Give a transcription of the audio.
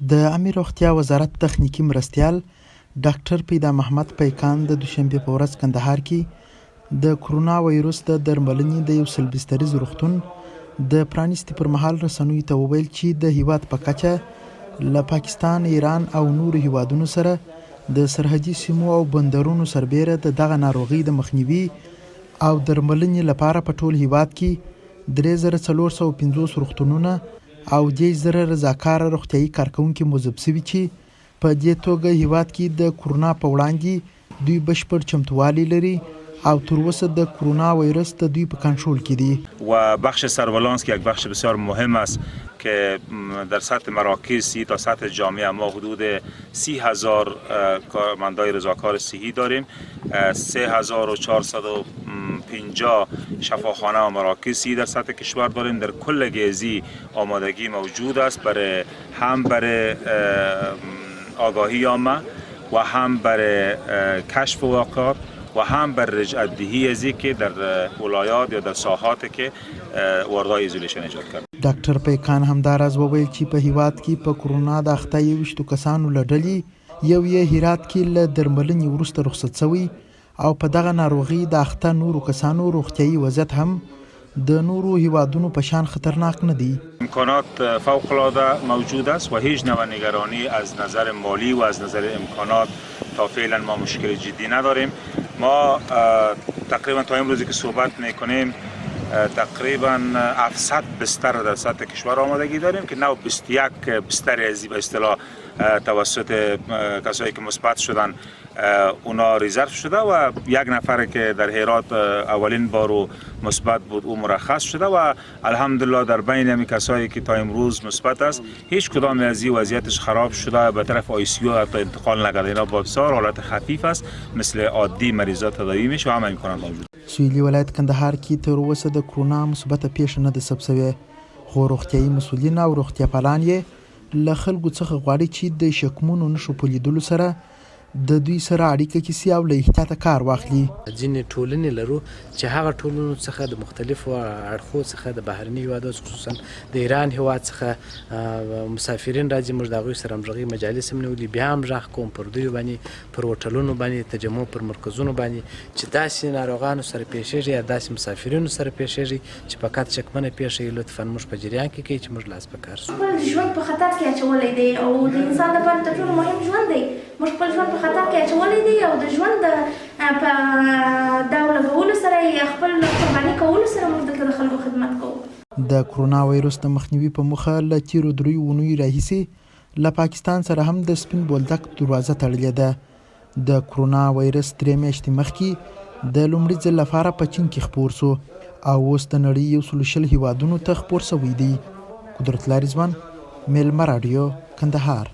د عامه روغتیا وزارت تخنیکی مرستیال ډاکټر پیدا محمد پیکان د دوشنبه په ورځ کندهار کې د کرونا وایروس د درملنې د یو سلبستریز روغتون د پرانیستي پر مهال رسنوي ته وویل چې د هیواد په کچه له پاکستان، ایران او نورو هیوادونو سره د سرحدي سیمو او بندرونو سربیره د دغه ناروغي د مخنیوي او درملنې لپاره په ټول هیواد کې 3450 روغتونونه او 10,000 رضاکاره روغتیايي کارکونکي موظف شوي چې په دې توګه هیواد کې د کرونا په وړاندې دوی بشپړ چمتووالی لري او تر اوسه د کرونا ویروس د دوی په کنترل کې دي. و بخش سرولانس که یک بخش بسیار مهم است که در سطح مراکز تا سطح جامعه ما حدود 30,000 کارمندای رضاکار صحی داریم، 3,450 شفاخانه و مراکز صحی در سطح کشور داریم. در کل گیزی آمادگی موجود است برای آگاهی عامه و هم برای کشف واقعات و هم بر رجعت دهی ازی که در ولایات یا در ساحاتی که واردای ایزولیشن ایجاد کرد. ډاکټر پیکان همداراز وویل چې په هیواد کې په کرونا د اخته 21 کسانو له ډلې یو یې هرات کې له درملنې وروسته رخصت شوی او په دغه ناروغي د اخته نورو کسانو روغتیايي وضعیت هم د نورو هیوادونو په شان خطرناک نه دي. امکانات فوق العاده موجود است و هیچ نوع نگرانی از نظر مالی و از نظر امکانات تا فعلا ما مشکل جدی نداریم. ما تقریبا تا امروزی که صحبت میکنیم تقریبا 700 بستر در سطح کشور آمادگی داریم که 21 بستر از به اصطلاح توسط کسایی که مثبت شدن اونا ریزرو شده و یک نفر که در هرات اولین بار مثبت بود او مرخص شده و الحمدلله در بین همین کسایی که تا امروز مثبت است هیچ کدام از این وضعیتش خراب شده به طرف آی سی او حتی انتقال نکرده. اینا با بسیار حالت خفیف است، مثل عادی مریضات تداوی میشه و همه امکانات موجود. سویلي ولایت کندهار کې تر اوسه د کرونا مثبته پیښه نه ده ثبت شوې، خو روغتیايي مسؤلین او روغتیا پالان یې له خلکو څخه غواړي چې د شکمونو نښو په لیدلو سره د دوی سره اړیکه کې او له احتیاطه کار واخلي. ځینې ټولنې لرو چې هغه ټولنو څخه د مختلفو اړخو څخه د بهرني هیوادو خصوصا د ایران هیواد څخه مسافرین راځي، موږ د هغوی سره همغږي مجالس هم نیولي، بیا هم غږ کوم پر دوی باندې پر هوټلونو باندې تجمع پر مرکزونو باندې چې داسې ناروغانو سره پیښیږي یا داسې مسافرینو سره پیښیږي چې فقط شکمنه پیښه یې لطفا موږ په جریان کې کوي چې موږ لاس په کار شو. خپل ژوند په خطر کې اچولی دی او د انسان لپاره تر ټولو مهم ژوند دی. موږ خپل ژوند په خطر کې اچولی دی او د ژوند په ډاو لګولو سره یا خپل قرباني کولو سره موږ دلته د خلکو خدمت کوو. د کرونا وایروس د مخنیوي په موخه له تیرو 3 اونیو راهیسې له پاکستان سره هم د سپین بولدک دروازه تړلې ده. د کرونا وایرس 3 میاشتې مخکې د لومړي ځل لپاره په چین کې خپور شو او اوس د نړۍ 120 هیوادونو ته خپور شوی دی. قدرت الله رضوان، میلمه رادیو، کندهار.